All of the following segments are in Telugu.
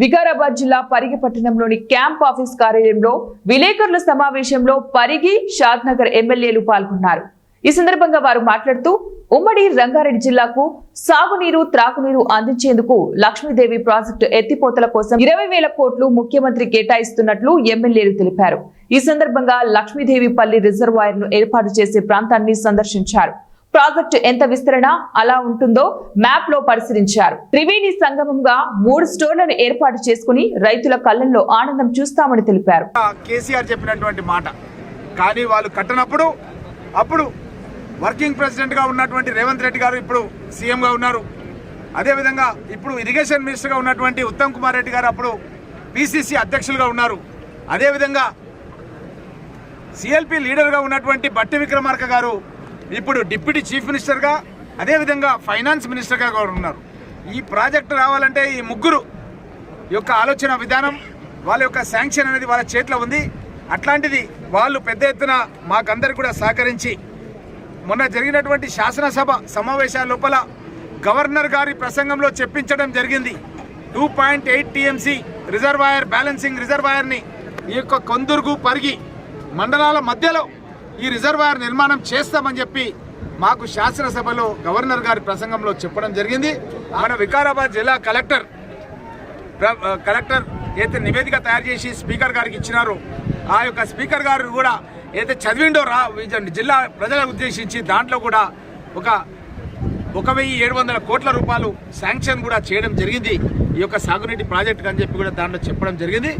వికారాబాద్ జిల్లా పరిగి పట్టణంలోని క్యాంప్ ఆఫీస్ కార్యాలయంలో విలేకరుల సమావేశంలో పరిగి షాద్నగర్ ఎమ్మెల్యేలు పాల్గొన్నారు. ఈ సందర్భంగా వారు మాట్లాడుతూ ఉమ్మడి రంగారెడ్డి జిల్లాకు సాగునీరు త్రాగునీరు అందించేందుకు లక్ష్మీదేవి ప్రాజెక్టు ఎత్తిపోతల కోసం 20,000 కోట్లు ముఖ్యమంత్రి కేటాయిస్తున్నట్లు ఎమ్మెల్యేలు తెలిపారు. ఈ సందర్భంగా లక్ష్మీదేవిపల్లి రిజర్వాయర్ ను ఏర్పాటు చేసే ప్రాంతాన్ని సందర్శించారు. ప్రాజెక్టు ఎంత విస్తరణ అలా ఉంటుందో మ్యాప్ లో పరిశీలించారు. త్రివేణి సంగమంగా 3 స్టోర్లను ఏర్పాటు చేసుకుని రైతుల కళ్ళల్లో ఆనందం చూస్తామని తెలిపారు. కేసీఆర్ చెప్పినటువంటి మాట కానీ వాళ్ళు కట్టనప్పుడు అప్పుడు వర్కింగ్ ప్రెసిడెంట్ గా ఉన్నటువంటి రేవంత్ రెడ్డి గారు ఇప్పుడు సీఎం గా ఉన్నారు. అదేవిధంగా ఇప్పుడు ఇరిగేషన్ మినిస్టర్ గా ఉన్నటువంటి ఉత్తమ్ కుమార్ రెడ్డి గారు అప్పుడు పిసిసి అధ్యక్షులుగా ఉన్నారు. అదేవిధంగా సిఎల్పి లీడర్ గా ఉన్నటువంటి బట్టి విక్రమార్క గారు ఇప్పుడు డిప్యూటీ చీఫ్ మినిస్టర్ గా అదేవిధంగా ఫైనాన్స్ మినిస్టర్ గా ఉన్నారు. ఈ ప్రాజెక్టు రావాలంటే ఈ ముగ్గురు యొక్క ఆలోచన విధానం వాళ్ళ యొక్క శాంక్షన్ అనేది వాళ్ళ చేతిలో ఉంది. అట్లాంటిది వాళ్ళు పెద్ద ఎత్తున మాకందరికి కూడా సహకరించి మొన్న జరిగినటువంటి శాసనసభ సమావేశాల లోపల గవర్నర్ గారి ప్రసంగంలో చెప్పించడం జరిగింది. 2.8 టీఎంసీ రిజర్వాయర్ బ్యాలెన్సింగ్ రిజర్వాయర్ని ఈ యొక్క కొందుర్గు పరిగి మండలాల మధ్యలో ఈ రిజర్వాయర్ నిర్మాణం చేస్తామని చెప్పి మాకు శాసనసభలో గవర్నర్ గారి ప్రసంగంలో చెప్పడం జరిగింది. మన వికారాబాద్ జిల్లా కలెక్టర్ అయితే నివేదిక తయారు చేసి స్పీకర్ గారికి ఇచ్చినారో ఆ యొక్క స్పీకర్ గారు కూడా ఏదైతే చదివిండో జిల్లా ప్రజలకు ఉద్దేశించి దాంట్లో కూడా ఒక 1,700 కోట్ల రూపాయలు శాంక్షన్ కూడా చేయడం జరిగింది ఈ యొక్క సాగునీటి ప్రాజెక్టు అని చెప్పి కూడా దాంట్లో చెప్పడం జరిగింది.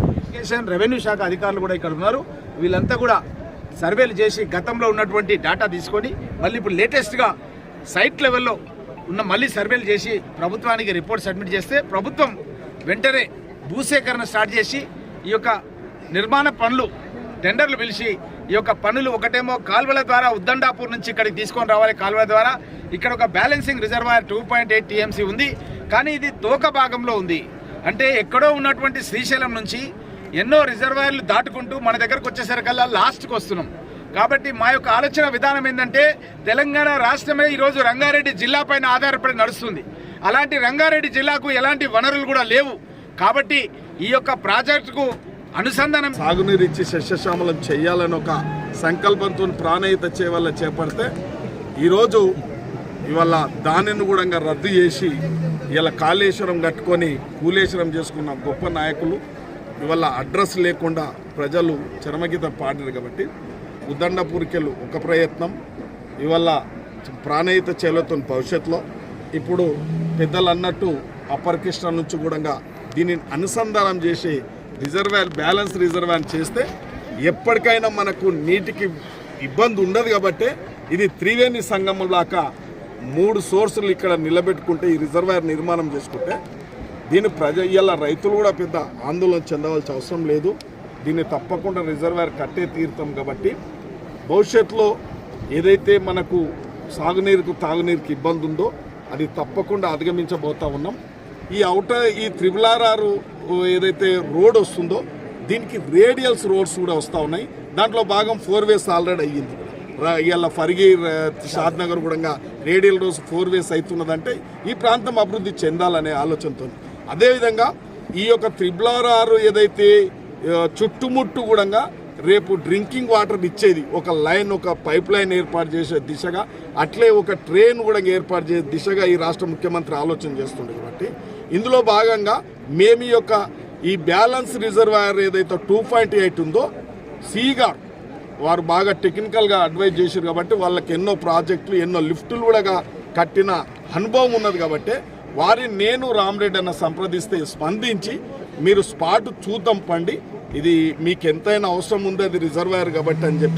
రెవెన్యూ శాఖ అధికారులు కూడా ఇక్కడ ఉన్నారు. వీళ్ళంతా కూడా సర్వేలు చేసి గతంలో ఉన్నటువంటి డేటా తీసుకొని మళ్ళీ ఇప్పుడు లేటెస్ట్గా సైట్ లెవెల్లో ఉన్న మళ్ళీ సర్వేలు చేసి ప్రభుత్వానికి రిపోర్ట్ సబ్మిట్ చేస్తే ప్రభుత్వం వెంటనే భూసేకరణ స్టార్ట్ చేసి ఈ యొక్క నిర్మాణ పనులు టెండర్లు పిలిచి ఈ యొక్క పనులు ఒకటేమో కాల్వల ద్వారా ఉద్దండాపూర్ నుంచి ఇక్కడికి తీసుకొని రావాలి. కాల్వల ద్వారా ఇక్కడ ఒక బ్యాలెన్సింగ్ రిజర్వాయర్ 2.8 టీఎంసీ ఉంది. కానీ ఇది తోక భాగంలో ఉంది. అంటే ఎక్కడో ఉన్నటువంటి శ్రీశైలం నుంచి ఎన్నో రిజర్వాయర్లు దాటుకుంటూ మన దగ్గరకు వచ్చేసరికల్లా లాస్ట్కి వస్తున్నాం. కాబట్టి మా యొక్క ఆలోచన విధానం ఏంటంటే తెలంగాణ రాష్ట్రమే ఈరోజు రంగారెడ్డి జిల్లా పైన ఆధారపడి నడుస్తుంది. అలాంటి రంగారెడ్డి జిల్లాకు ఎలాంటి వనరులు కూడా లేవు. కాబట్టి ఈ యొక్క ప్రాజెక్టుకు అనుసంధానం సాగునీరు ఇచ్చి సస్యశ్యామలం చేయాలని ఒక సంకల్పంతో ప్రాణహిత చేవల్ల చేపడితే ఈరోజు ఇవాళ దానిని కూడా రద్దు చేసి ఇలా కాళేశ్వరం కట్టుకొని కూలేశ్వరం చేసుకున్న గొప్ప నాయకులు ఇవాళ అడ్రస్ లేకుండా ప్రజలు చరమగీత పాడారు. కాబట్టి ఉద్దండపూర్కెళ్ళు ఒక ప్రయత్నం ఇవాళ ప్రాణహిత చేలతో భవిష్యత్తులో ఇప్పుడు పెద్దలు అన్నట్టు అప్పర్ కృష్ణ నుంచి కూడా దీనిని అనుసంధానం చేసి రిజర్వాయర్ బ్యాలెన్స్ రిజర్వాయర్ చేస్తే ఎప్పటికైనా మనకు నీటికి ఇబ్బంది ఉండదు. కాబట్టి ఇది త్రివేణి సంగమం లాగా 3 సోర్సులు ఇక్కడ నిలబెట్టుకుంటే ఈ రిజర్వాయర్ నిర్మాణం చేసుకుంటే దీని ఇలా రైతులు కూడా పెద్ద ఆందోళన చెందవలసిన అవసరం లేదు. దీన్ని తప్పకుండా రిజర్వాయర్ కట్టే తీరుతాం. కాబట్టి భవిష్యత్తులో ఏదైతే మనకు సాగునీరుకు తాగునీరుకి ఇబ్బంది ఉందో అది తప్పకుండా అధిగమించబోతా ఉన్నాం. ఈ త్రిబులారారు ఏదైతే రోడ్ వస్తుందో దీనికి రేడియల్స్ రోడ్స్ కూడా వస్తూ ఉన్నాయి. దాంట్లో భాగం 4 వేస్ ఆల్రెడీ అయ్యింది. ఇవాళ ఫరిగి షాద్నగర్ కూడా రేడియల్ రోడ్స్ 4 వేస్ అవుతున్నదంటే ఈ ప్రాంతం అభివృద్ధి చెందాలనే ఆలోచనతో అదేవిధంగా ఈ యొక్క త్రిబులారారు ఏదైతే చుట్టుముట్టు కూడా రేపు డ్రింకింగ్ వాటర్ ఇచ్చేది ఒక లైన్ ఒక పైప్ లైన్ ఏర్పాటు చేసే దిశగా అట్లే ఒక ట్రైన్ కూడా ఏర్పాటు చేసే దిశగా ఈ రాష్ట్ర ముఖ్యమంత్రి ఆలోచన చేస్తుండే. కాబట్టి ఇందులో భాగంగా మేము ఈ బ్యాలెన్స్ రిజర్వాయర్ ఏదైతే 2.8 ఉందో సీగా వారు బాగా టెక్నికల్గా అడ్వైజ్ చేశారు. కాబట్టి వాళ్ళకి ఎన్నో ప్రాజెక్టులు ఎన్నో లిఫ్టులు కూడా కట్టిన అనుభవం ఉన్నది. కాబట్టి వారిని నేను రామరెడ్డి అన్న సంప్రదిస్తే స్పందించి మీరు స్పాట్ చూద్దాం పండి ఇది మీకు ఎంతైనా అవసరం ఉంది అది రిజర్వాయర్ కాబట్టి అని చెప్పి